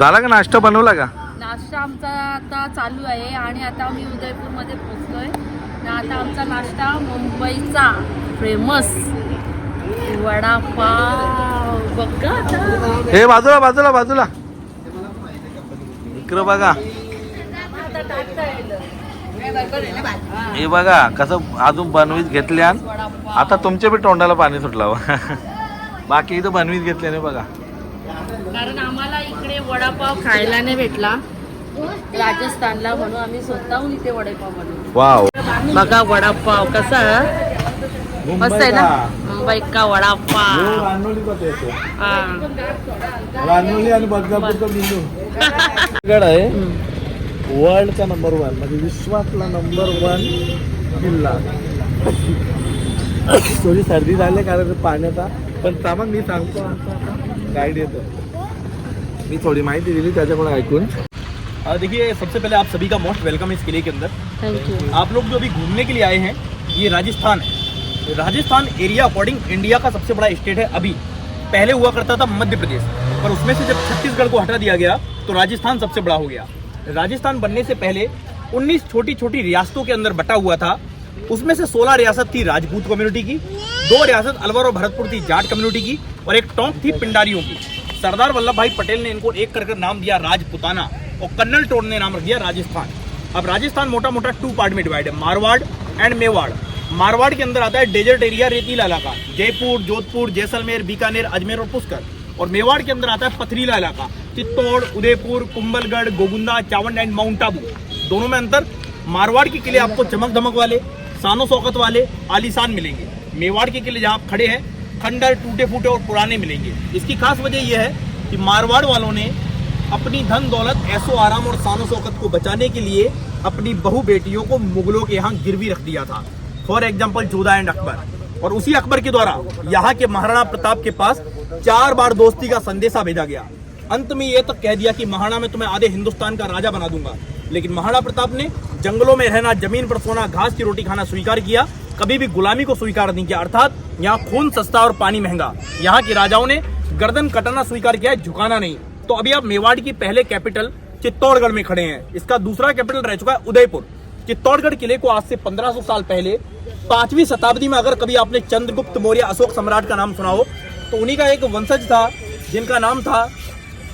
झाला का नाश्ता बनवला का? नाश्ता आमचा आता चालू आहे आणि आता आम्ही उदयपूरमध्ये पोहोचलोय. आता आमचा नाश्ता मुंबईचा फेमस वडापाव बघा. हे बाजूला बाजूला बाजूला इकडं बघा. हे बघा कसं अजून बनवीत घेतल्या. आता तुमच्या बी तोंडाला पाणी सुटलं. बाकी इथं बनवीत घेतल्याने बघा. कारण आम्हाला इकडे वडापाव खायला नाही भेटला राजस्थानला, म्हणून आम्ही स्वतःहून इथे वडापाव बनवतो. वाव बघा वडापाव कसा मस्त आहे ना. मुंबई का वडापाव. आहे वर्ल्ड का नंबर 1 म्हणजे विश्वातला नंबर 1 किल्ला. थोडी सर्दी झाली कारण पाण्याचा, पण सामान मी सांगतो. गाईड येतो, मी थोड़ी माहिती दिली त्याच्याकडून ऐकून. देखिए सबसे पहले आप सभी का मोस्ट वेलकम इस किले के अंदर. Thank you. आप लोग जो अभी घूमने के लिए आए हैं ये राजस्थान है. राजस्थान एरिया अकॉर्डिंग इंडिया का सबसे बड़ा स्टेट है. अभी पहले हुआ करता था मध्य प्रदेश, पर उसमें से जब छत्तीसगढ़ को हटा दिया गया तो राजस्थान सबसे बड़ा हो गया. राजस्थान बनने से पहले 19 छोटी छोटी रियासतों के अंदर बटा हुआ था. उसमें से 16 रियासत थी राजपूत कम्युनिटी की, 2 रियासत अलवर और भरतपुर थी जाट कम्युनिटी की, और एक टोंक थी पिंडारियों की. सरदार वल्लभ भाई पटेल ने इनको एक कर नाम दिया राजपुताना, और कर्नल टोड ने नाम रख दिया राजस्थान. अब राजस्थान मोटा मोटा 2 पार्ट में डिवाइड है, मारवाड़ एंड मेवाड़. मारवाड़ के अंदर आता है डेजर्ट एरिया, रेतीला इलाका, जयपुर, जोधपुर, जैसलमेर, बीकानेर, अजमेर और पुष्कर. और मेवाड़ के अंदर आता है पथरीला इलाका, चित्तौड़, उदयपुर, कुंभलगढ़, गोगुंदा, चावंड एंड माउंट आबू. दोनों में अंतर. मारवाड़ के किले आपको चमक धमक वाले, शानो शौकत वाले, आलीशान मिलेंगे. मेवाड़ के किले जहाँ आप खड़े हैं खंडर, टूटे फूटे और पुराने मिलेंगे. इसकी खास वजह यह है कि मारवाड़ वालों ने अपनी धन दौलत, ऐशो आराम और शानो शौकत को बचाने के लिए अपनी बहु बेटियों को मुगलों के यहाँ गिरवी रख दिया था. For example Jodha and Akbar. और उसी अकबर के द्वारा यहाँ के महाराणा प्रताप के पास 4 बार दोस्ती का संदेशा भेजा गया. अंत में ये तक कह दिया कि महाराणा में तुम्हें आधे हिंदुस्तान का राजा बना दूंगा. लेकिन महाराणा प्रताप ने जंगलों में रहना, जमीन पर सोना, घास की रोटी खाना स्वीकार किया, कभी भी गुलामी को स्वीकार नहीं किया. अर्थात यहाँ खून सस्ता और पानी महंगा. यहाँ के राजाओं ने गर्दन कटाना स्वीकार किया है, झुकाना नहीं. तो अभी आप मेवाड़ की पहले कैपिटल चित्तौड़गढ़ में खड़े हैं. इसका दूसरा कैपिटल रह चुका है उदयपुर. चित्तौड़गढ़ किले को आज से 1500 साल पहले 5वीं शताब्दी में, अगर कभी आपने चंद्रगुप्त मौर्य अशोक सम्राट का नाम सुना हो, तो उन्हीं का एक वंशज था जिनका नाम था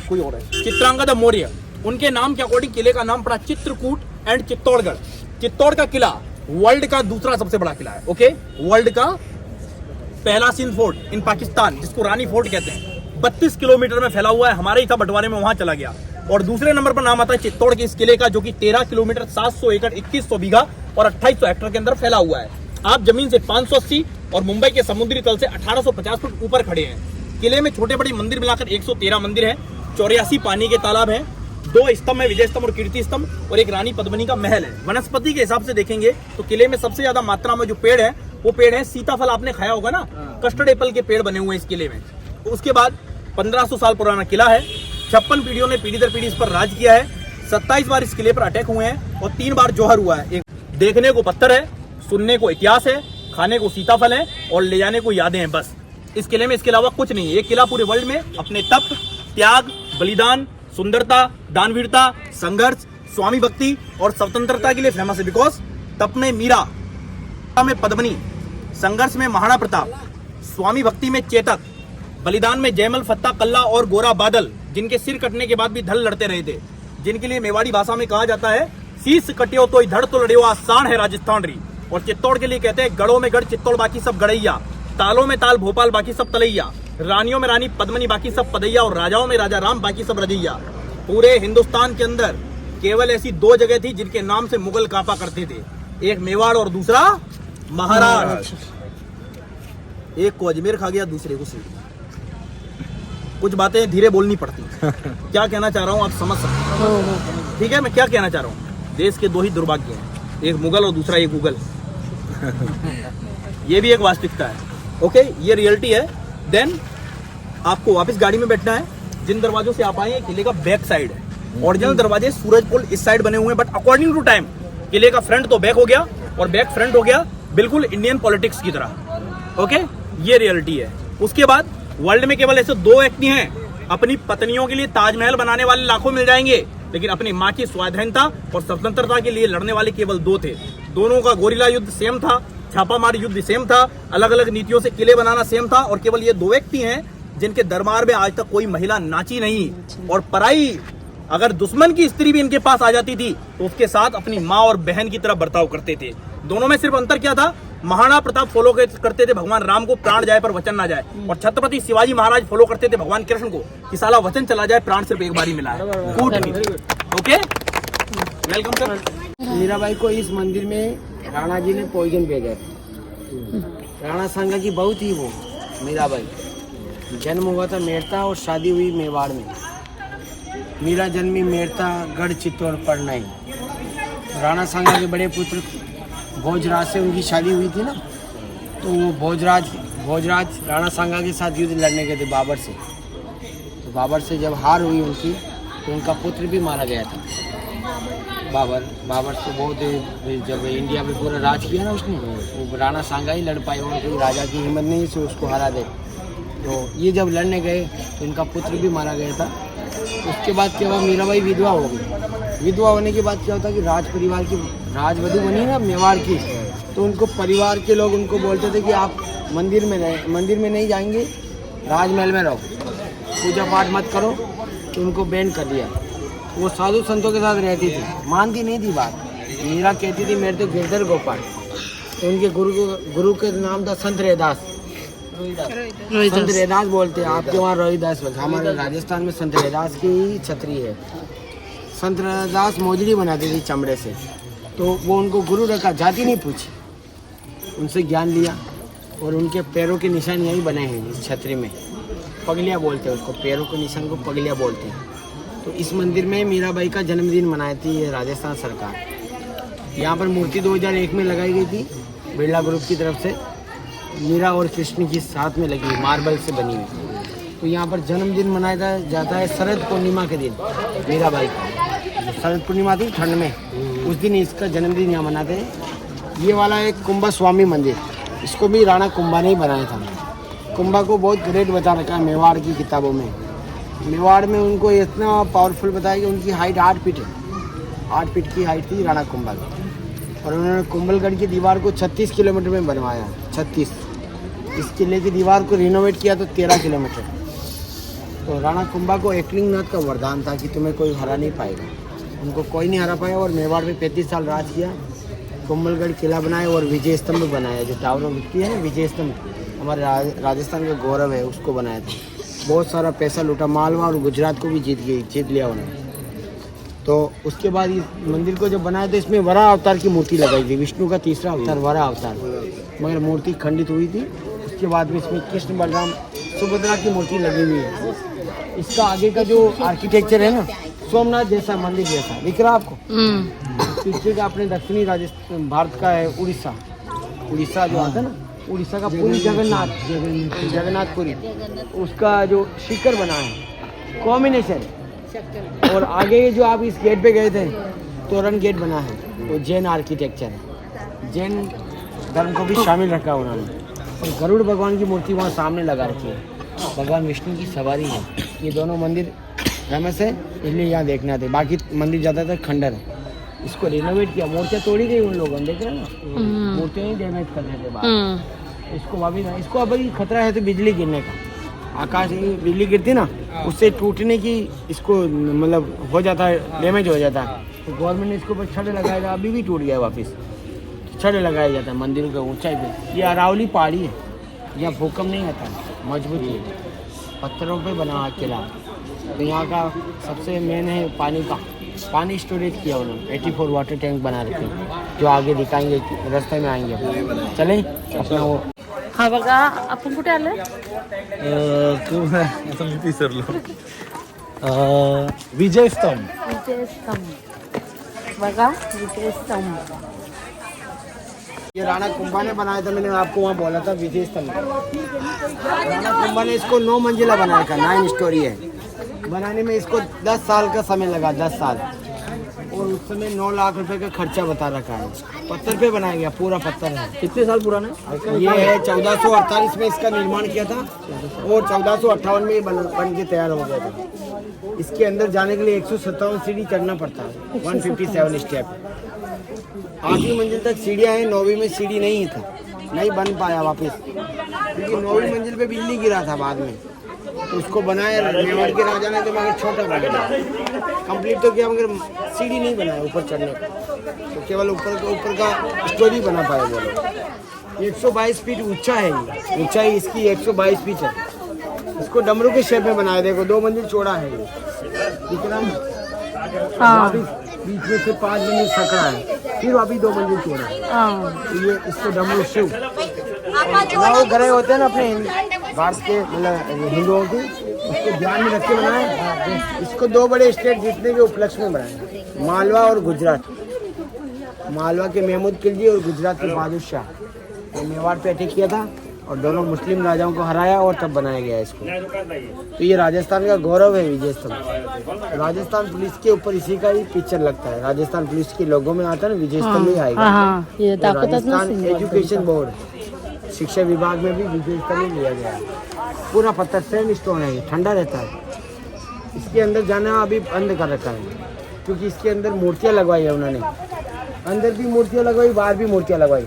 कोई और है, चित्रांगद मौर्य. उनके नाम के अकॉर्डिंग किले का नाम पड़ा चित्रकूट एंड चित्तौड़गढ़. चित्तौड़ का किला वर्ल्ड का दूसरा सबसे बड़ा किला है. ओके, वर्ल्ड का पहला सिंध फोर्ट इन पाकिस्तान, जिसको रानी फोर्ट कहते हैं, 32 किलोमीटर में फैला हुआ है. हमारे ही था, बंटवारे में वहां चला गया. और दूसरे नंबर पर नाम आता है चित्तौड़ के इस किले का, जो कि 13 किलोमीटर 700 एकड़ 2100 बीघा और 2800 हेक्टेयर के अंदर फैला हुआ है. आप जमीन से 580 और मुंबई के समुद्री तल से 1850 फुट ऊपर खड़े हैं. किले में छोटे बड़े मंदिर मिलाकर 113 मंदिर हैं, 84 पानी के तालाब हैं, 2 स्तंभ है, विजय स्तंभ और कीर्ति स्तंभ, और एक रानी पद्मिनी का महल है. वनस्पति के हिसाब से देखेंगे तो किले में सबसे ज्यादा मात्रा में जो पेड़ है वो पेड़ है सीताफल. आपने खाया होगा ना, कस्टर्ड एप्पल के पेड़ बने हुए हैं इस किले में. उसके बाद 1500 साल पुराना किला है. 56 पीढ़ियों ने पीढ़ी दर पीढ़ी इस पर राज किया है. 27 बार इस किले पर अटैक हुए हैं और 3 बार जौहर हुआ है. देखने को पत्थर है, सुनने को इतिहास है, खाने को सीताफल है और ले जाने को यादें हैं. बस इस किले में इसके अलावा कुछ नहीं है. ये किला पूरे वर्ल्ड में अपने तप, त्याग, बलिदान, सुंदरता, दानवीरता, संघर्ष, स्वामी भक्ति और स्वतंत्रता के लिए फेमस है. बिकॉज तप में मीरा, में पद्मिनी, संघर्ष में महाराणा प्रताप, स्वामी भक्ति में चेतक, बलिदान में जयमल, फत्ता, कल्ला और गोरा बादल, जिनके सिर कटने के बाद भी धड़ लड़ते रहे थे, जिनके लिए मेवाड़ी भाषा में कहा जाता है शीश कटियो तो धड़ तो लड़ियो, आसान है राजस्थान री. और चित्तौड़ के लिए कहते हैं गढ़ों में गढ़ चित्तौड़, बाकी सब गढ़ैया, तालों में ताल भोपाल, बाकी सब तलैया, रानियों में रानी पद्मिनी, बाकी सब पदैया, और राजाओं में राजा राम, बाकी सब रजैया. पूरे हिंदुस्तान के अंदर केवल ऐसी 2 जगह थी जिनके नाम से मुगल कांपा करते थे. एक मेवाड़ और दूसरा महाराष्ट्र. एक को अजमेर खा गया, दूसरे को सिंध. कुछ बातें धीरे बोलनी पड़ती. क्या कहना चाह रहा हूँ आप समझ सकते हैं. ठीक है, मैं क्या कहना चाह रहा हूँ. देश के 2 ही दुर्भाग्य हैं, एक मुगल और दूसरा ये गूगल. ये भी एक वास्तविकता है. ओके, ये रियलिटी है. देन आपको वापस गाड़ी में बैठना है. जिन दरवाजों से आप आए हैं किले का बैक साइड है. ओरिजिनल दरवाजे सूरज पुल इस साइड बने हुए हैं, बट अकॉर्डिंग टू टाइम किले का फ्रंट तो बैक हो गया और बैक फ्रंट हो गया, बिल्कुल इंडियन पॉलिटिक्स की तरह. ओके, ये रियलिटी है. उसके बाद वर्ल्ड में केवल ऐसे 2 व्यक्ति हैं अपनी पत्नियों के लिए ताजमहल बनाने वाले लाखों मिल जाएंगे, लेकिन अपनी माँ की स्वाधीनता और स्वतंत्रता के लिए लड़ने वाले केवल 2 थे। दोनों का गोरिल्ला युद्ध सेम था, छापामारी युद्ध सेम था, अलग अलग नीतियों से किले बनाना सेम था, और केवल ये 2 व्यक्ति हैं जिनके दरबार में आज तक कोई महिला नाची नहीं। और पराई अगर दुश्मन की स्त्री भी इनके पास आ जाती थी तो उसके साथ अपनी माँ और बहन की तरह बर्ताव करते थे। दोनों में सिर्फ अंतर क्या था? महाराणा प्रताप फॉलो करते थे भगवान राम को प्राण जाए पर वचन ना जाए, और छत्रपति शिवाजी महाराज फॉलो करते थे भगवान कृष्ण को कि साला वचन चला जाए प्राण सिर्फ एक बार ही मिला है। Okay, welcome sir. मीराबाई को इस मंदिर में राणा जी ने पॉइजन भेजा था। राणा सांगा की बहुत ही वो मीराबाई, जन्म हुआ था मेड़ता और शादी हुई मेवाड़ में। मीरा जन्मी मेड़ता गढ़ चित्तौड़ पढ़नाई। राणा सांगा के बड़े पुत्र भोजराज से उनकी शादी हुई थी ना, तो वो भोजराज राणा सांगा के साथ युद्ध लड़ने गए थे बाबर से। तो बाबर से जब हार हुई उनकी, तो उनका पुत्र भी मारा गया था। बाबर से बहुत, जब इंडिया पे पूरा राज किया ना उसने, वो राणा सांगा ही लड़ पाए और कोई राजा की हिम्मत नहीं से उसको हरा दे। तो ये जब लड़ने गए तो इनका पुत्र भी मारा गया था। उसके बाद क्या हुआ, मीराबाई विधवा हो गई। विधवा होने के बाद क्या होता कि राज परिवार की राजवधू बनी ना मेवाड़ की, तो उनको परिवार के लोग उनको बोलते थे कि आप मंदिर में नहीं जाएंगे, राजमहल में रहो, पूजा पाठ मत करो। तो उनको बैन कर दिया। वो साधु संतों के साथ रहती थी, मानती नहीं थी बात। मीरा कहती थी मेरे तो गिरधर गोपाल। तो उनके गुरु के नाम था संत रैदास। संत रैदास बोलते हैं, आपके वहाँ रोहिदास बोलते, हमारे राजस्थान में संत रैदास की ही छतरी है। संत रैदास मोजड़ी बनाती थी चमड़े से, तो वो उनको गुरु रखा, जाति नहीं पूछी, उनसे ज्ञान लिया। और उनके पैरों के निशान यही बने हैं इस छतरी में, पगलिया बोलते हैं उसको, पैरों के निशान को पगलिया बोलते हैं। तो इस मंदिर में मीराबाई का जन्मदिन मनाई थी राजस्थान सरकार। यहाँ पर मूर्ति 2001 में लगाई गई थी बिरला ग्रुप की तरफ से, मीरा और कृष्ण की साथ में लगी, मार्बल से बनी हुई। तो यहाँ पर जन्मदिन मनाया जाता है शरद पूर्णिमा के दिन मीराबाई का। शरद पूर्णिमा थी ठंड में, उस दिन इसका जन्मदिन यहाँ मनाते हैं। ये वाला एक कुंभा स्वामी मंदिर, इसको भी राणा कुंभा ने ही बनाया था। कुंभा को बहुत ग्रेट बता रखा है मेवाड़ की किताबों में। मेवाड़ में उनको इतना पावरफुल बताया कि उनकी हाइट 8 फीट है। 8 फीट की हाइट थी राणा कुंभा की। और उन्होंने कुंभलगढ़ की दीवार को 36 किलोमीटर में बनवाया, 36। इस किले की दीवार को रिनोवेट किया तो 13 किलोमीटर। तो राणा कुंभा को एकलिंगनाथ का वरदान था कि तुम्हें कोई हरा नहीं पाएगा। उनको कोई नहीं हरा पाया और मेवाड़ में 35 साल राज किया। कुंभलगढ़ किला बनाया और विजय स्तंभ बनाया, जो टावर ऑफ विक्ट्री है ना, विजय स्तंभ हमारे राजस्थान का गौरव है, उसको बनाया था। बहुत सारा पैसा लूटा, मालवा और गुजरात को भी जीत लिया उन्होंने। तो उसके बाद इस मंदिर को जब बनाया तो इसमें वराह अवतार की मूर्ति लगाई थी, विष्णु का तीसरा अवतार वराह अवतार, मगर मूर्ति खंडित हुई थी। उसके बाद में इसमें कृष्ण बलराम सुभद्रा की मूर्ति लगी हुई है। इसका आगे का जो आर्किटेक्चर है ना, सोमनाथ जैसा मंदिर जैसा दिख रहा आपको। पीछे का अपने दक्षिणी राजस्थान भारत का है उड़ीसा जो आता है ना, उड़ीसा का पूरी जगन्नाथपुरी, उसका जो शिखर बना है कॉम्बिनेशन। और आगे जो आप इस गेट पे गए थे, तोरण गेट बना है, वो जैन आर्किटेक्चर है, जैन धर्म को भी शामिल रखा उन्होंने। और गरुड़ भगवान की मूर्ति वहाँ सामने लगा रखी है, भगवान विष्णु की सवारी है। ये दोनों मंदिर फेमस है, इसलिए यहाँ देखना थे। बाकी मंदिर ज़्यादातर खंडर है। इसको रिनोवेट किया, मूर्तियाँ तोड़ी गई उन लोगों ने, देख रहे हैं ना, मूर्तियाँ ही डैमेज कर रहे थे बाद। इसको वापिस, इसको अभी खतरा है तो बिजली गिरने का, आकाश में बिजली गिरती ना, उससे टूटने की इसको मतलब हो जाता है, डैमेज हो जाता है। तो गवर्नमेंट ने इसके ऊपर छड़ लगाएगा, अभी भी टूट गया वापस, छड़ लगाया जाता है मंदिरों के ऊंचाई पे। ये अरावली पहाड़ी है, यहाँ भूकंप नहीं आता, मजबूत है, पत्थरों पे बना हुआ किला। तो यहाँ का सबसे मेन है पानी स्टोरेज किया उन्होंने, 84 वाटर टैंक बना रखे हैं, जो आगे दिखाएंगे, रास्ते में आएंगे। चलें अपना वो। हा बघा, आपण कुठे आलोय? आता मी विसरलो. विजय स्तंभ. बघा, विजय स्तंभ. ये राणा कुंभा ने बनाया था, मैंने आपको वहाँ बोला था विजय स्तंभ। राणा कुंभा ने इसको 9 मंजिला बनाया था, 9 स्टोरी है। बनाने में इसको 10 साल का समय लगा, 10 साल। और उस समय 9 लाख रुपए का खर्चा बता रखा है। पत्थर पे बनाया गया, पूरा पत्थर है। कितने साल पुराना है? ये है 1448 में इसका निर्माण किया था और 1458 में ये बन के तैयार हो गया था। इसके अंदर जाने के लिए 157 सीढ़ी चढ़ना पड़ता है, 157 स्टेप। 8वीं मंजिल तक सीढ़ियाँ हैं, 9वीं में सीढ़ी नहीं था, नहीं बन पाया वापस, क्योंकि 9वीं मंजिल पे बिजली गिरा था बाद में, तो उसको बनाया मेवाड़ के राजा ने, तो मगर छोटा बन गया। कंप्लीट तो किया मगर सीढ़ी नहीं बनाया ऊपर चढ़ने का, तो केवल ऊपर का स्टोरी बना पाया वो लोग। 122 फीट ऊंचा है, ये ऊंचाई इसकी 122 फीट है। इसको डमरू के शेप में बनाया, देखो 2 मंजिल चौड़ा है ये, कितना बीच में से 5 मंजिल सकड़ा है, फिर वापिस 2 मंजिल चौड़ा है। तो ये इसको डमरू शिव वो ग्रह होते हैं ना अपने भारत के, मतलब हिंदुओं की, उसको ध्यान में रख के बनाए। इसको 2 बड़े स्टेट जीतने के उपलक्ष्य में बनाए, मालवा और गुजरात। मालवा के महमूद खिलजी और गुजरात के बहादुर शाह, तो मेवाड़ पे अटैक किया था और दोनों मुस्लिम राजाओं को हराया और तब बनाया गया इसको। तो ये राजस्थान का गौरव है, विजय स्तंभ। राजस्थान पुलिस के ऊपर इसी का ही पिक्चर लगता है, राजस्थान पुलिस के लोगों में आता है ना, विजय स्तंभ ही आएगा। तो राजस्थान एजुकेशन बोर्ड, शिक्षा विभाग में भी विजय स्तंभ लिया गया है। पूरा पत्थर सेम स्टोन है, ठंडा रहता है। इसके अंदर जाना अभी बंद कर रखा है, क्योंकि इसके अंदर मूर्तियाँ लगवाई है उन्होंने, अंदर भी मूर्तियाँ लगवाई, बाहर भी मूर्तियाँ लगवाई,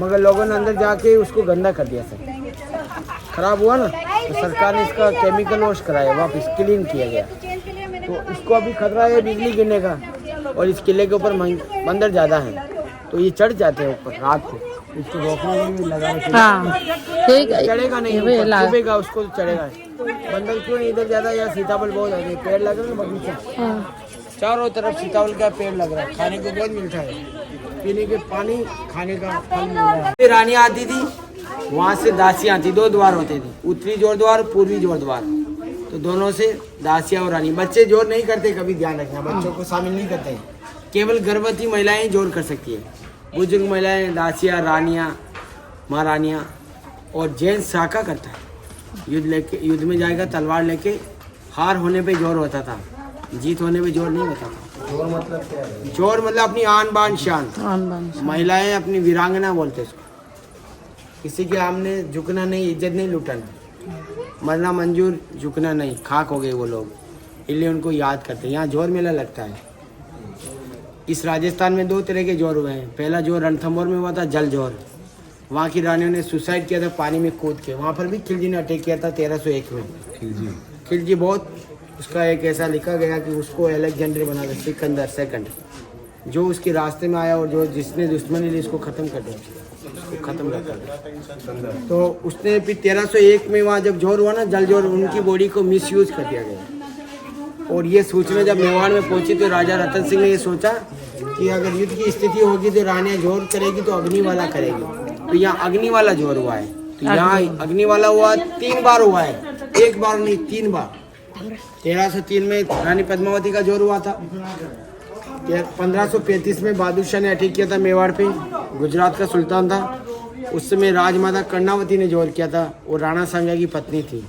मगर लोगों ने अंदर जाके उसको गंदा कर दिया। सर खराब हुआ ना, तो सरकार ने इसका केमिकल वॉश कराया, वापस क्लीन किया गया। तो इसको अभी खतरा है बिजली गिरने का, और इस किले के ऊपर बंदर ज़्यादा है, तो ये चढ़ जाते हैं ऊपर रात को, इसको रोकने में भी लगा चढ़ेगा नहीं, चढ़ेगा उसको तो चढ़ेगा। बंदर क्यों इधर ज़्यादा, या सीताफल बहुत है, पेड़ लग रहे हैं बगीचा, चारों तरफ सीताफल का पेड़ लग रहा है, खाने को बहुत मिलता है, पीने के पानी, खाने का फल मिल रहा है। रानी आती थी, वहाँ से दासियाँ आती, 2 द्वार होते थे, उत्तरी जोर द्वार, पूर्वी जोर द्वार। तो दोनों से दासियाँ और रानी। बच्चे जोर नहीं करते, कभी ध्यान रखना, बच्चों को शामिल नहीं करते, केवल गर्भवती महिलाएं जोर कर सकती है। बुजुर्ग महिलाएं, दासियाँ, रानियाँ, महारानियाँ, और जेंट्स शाखा करता है। युद्ध में जाएगा तलवार लेके, हार होने पे जोर होता था, जीत होने पे जोर नहीं होता था। जोर मतलब क्या है? जोर मतलब अपनी आन बान शान। महिलाएं अपनी वीरांगना बोलते इसको, किसी के सामने झुकना नहीं, इज्जत नहीं लुटाना, मरना मंजूर, झुकना नहीं, खाक हो गए वो लोग, इसलिए उनको याद करते हैं। यहाँ जोर मेला लगता है। इस राजस्थान में 2 तरह के जोर हुए हैं। पहला जोर रणथंभौर में हुआ था, जल जोर, वहाँ की रानियों ने सुसाइड किया था पानी में कूद के, वहाँ पर भी खिलजी ने अटैक किया था 1301 में। खिलजी बहुत, उसका एक ऐसा लिखा गया कि उसको अलेक्जेंडर बना था, सिकंदर सेकंड, जो उसके रास्ते में आया और जो जिसने दुश्मनी ली उसको ख़त्म कर दिया, उसको ख़त्म कर दिया। तो उसने फिर 1301 में वहाँ जब जोर हुआ ना, जल जोर, उनकी बॉडी को मिसयूज कर दिया गया। और ये सूचना जब मेवाड़ में पहुंची तो राजा रतन सिंह ने ये सोचा कि अगर युद्ध की स्थिति होगी तो रानियाँ जोर करेगी तो अग्नि वाला करेगी, तो यहाँ अग्नि वाला जोर हुआ है। तो यहाँ अग्नि वाला हुआ 3 बार हुआ है, 1 बार नहीं 3 बार। 1303 में रानी पद्मावती का जोर हुआ था। 1535 में बहादुर शाह ने अटैक किया था मेवाड़ पे, गुजरात का सुल्तान था उस समय। राजमाता कर्णावती ने जोर किया था, वो राणा सांगा की पत्नी थी।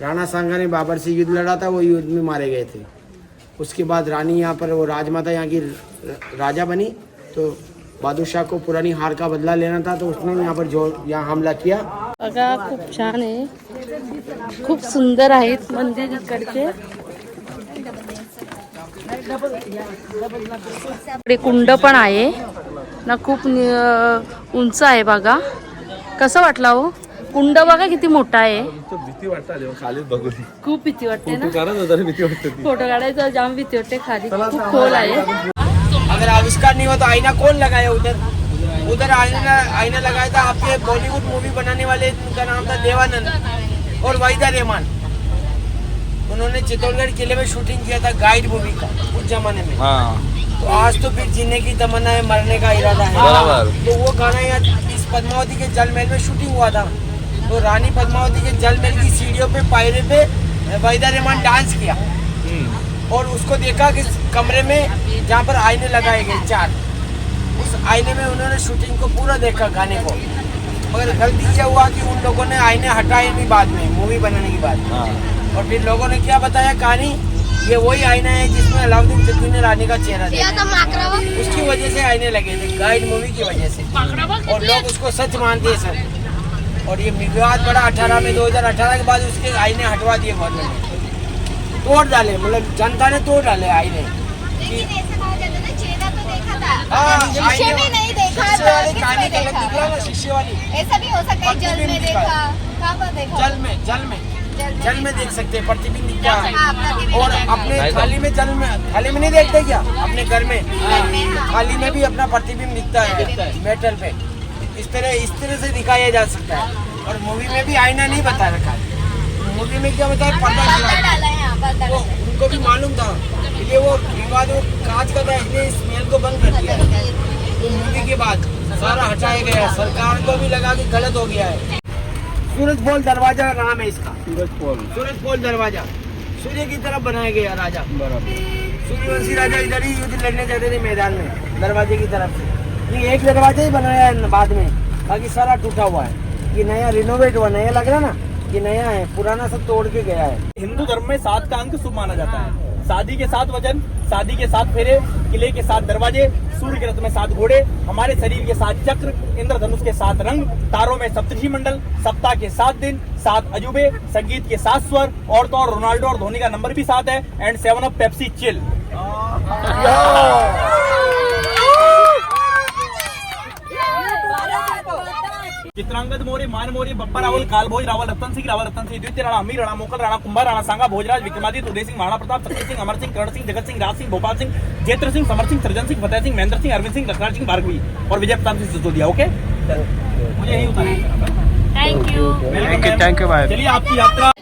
राणा सांगा ने बाबर से युद्ध लड़ा था, वो युद्ध में मारे गए थे। उसके बाद रानी यहाँ पर, वो राजमाता यहाँ की राजा बनी, तो बहादुर शाह को पुरानी हार का बदला लेना था, तो उसने यहाँ पर जोर, यहाँ हमला किया। बघा खूप छान आहे, खूप सुंदर आहेत मंदिर इकडचे। इकडे कुंड पण आहे ना, खूप उंच आहे बघा। कसं वाटलं हो कुंड? बघा किती मोठा आहे। भीती वाटते खाली बघून, खूप भीती वाटते ना, भीती वाटते, फोटो काढायचं जाम भीती वाटते, खाली खूप खोल आहे। अगर आविष्कार नहीं हुआ तो आईना कौन लगाया उधर? उधर आईना लगाया था आपके बॉलीवुड मूवी बनाने वाले, उनका नाम था देवानंद और वाहिदा रहमान। उन्होंने चित्तौड़गढ़ किले में शूटिंग किया था गाइड मूवी का उस जमाने में। तो आज तो फिर जीने की तमन्ना है, मरने का इरादा है। तो वो गाना यहाँ इस पद्मावती के जल महल में शूटिंग हुआ था। तो रानी पद्मावती के जल महल की सीढ़ियों पे, पायरे पे वाहिदा रहमान डांस किया, और उसको देखा कि कमरे में जहाँ पर आईने लगाए गए 4, उस आईने में उन्होंने शूटिंग को पूरा देखा गाने को। मगर गलती यह हुआ कि उन लोगों ने आईने हटाए भी बाद में, मूवी बनाने के बाद। और फिर लोगों ने क्या बताया कहानी, ये वही आईना है जिसमें अलाउद्दीन खिलजी ने अपने रानी का चेहरा देखा, उसकी वजह से आईने लगे थे, गाइड मूवी की वजह से, और लोग उसको सच मानते हैं सर। और ये विवाद बड़ा 18 में, 2018 के बाद उसके आईने हटवा दिए गवर्नमेंट ने, तोड़ डाले, मतलब जनता ने तोड़ डाले आईने। शीशे में नहीं देखा, शीशे वाली ऐसा भी हो सकता है, जल में देखा, कहाँ पर देखा? जल में देख सकते हैं, प्रतिबिंब दिखता है। हाँ, प्रतिबिंब और दिखता है। अपने थाली में थाली में नहीं देखते क्या, अपने घर में थाली में भी अपना प्रतिबिंब दिखता है मेटल पे। इस तरह से दिखाया जा सकता है। और मूवी में भी आईना नहीं बता रखा है, मूवी में क्या बताया, पर्दा डाला है यहाँ पर, वो उनको भी मालूम था, ये वो विवाद वो कांच का था, इसलिए स्मेल को बंद कर दिया। तो मूवी के बाद सारा हटाया गया, सरकार को भी लगा कि गलत हो गया है। सूरज पोल दरवाजा नाम है इसका, सूरज पोल दरवाजा, सूर्य की तरफ बनाया गया राजा। सूर्यवंशी राजा इधर ही युद्ध लड़ने जाते थे मैदान में, दरवाजे की तरफ से। ये एक दरवाजा ही बनाया है बाद में, बाकी सारा टूटा हुआ है। ये नया रिनोवेट हुआ, नया लग रहा ना, ये नया है, पुराना सब तोड़ के गया है। हिंदू धर्म में 7 का अंक शुभ माना जाता है। शादी के 7 वचन, शादी के 7 फेरे, किले के 7 दरवाजे, सूर्य के रथ में 7 घोड़े, हमारे शरीर के 7 चक्र, इंद्रधनुष के 7 रंग, तारों में सप्तऋषि मंडल, सप्ताह के 7 दिन, 7 अजूबे, संगीत के 7 स्वर, औरतों और रोनाल्डो और धोनी का नंबर भी 7 है, and 7 up Pepsi chill. Chitrangad Maurya, Maan Maurya, Bappa Rawal, काल भोज, रावल रतन सिंह, द्वितीय राणा, अमीर राणा, मोकल राणा, कुंभा राणा, सांगा, भोजराज, विक्रमादित्य, उदय सिंह, महाराणा प्रताप, शक्ति सिंह, अमर सिंह, करण सिंह, जगत सिंह, राज सिंह, भोपाल सिंह, जेत्र सिंह, समर सिंह, सृजन सिंह, फतेह सिंह, महेंद्र सिंह, अरविंद सिंह, लखराज सिंह, भार्गवी और विजय प्रताप सिंह सिसोदिया। ओके, मुझे यही उतारना है। Thank you. थैंक यू भाई। चलिए आपकी यात्रा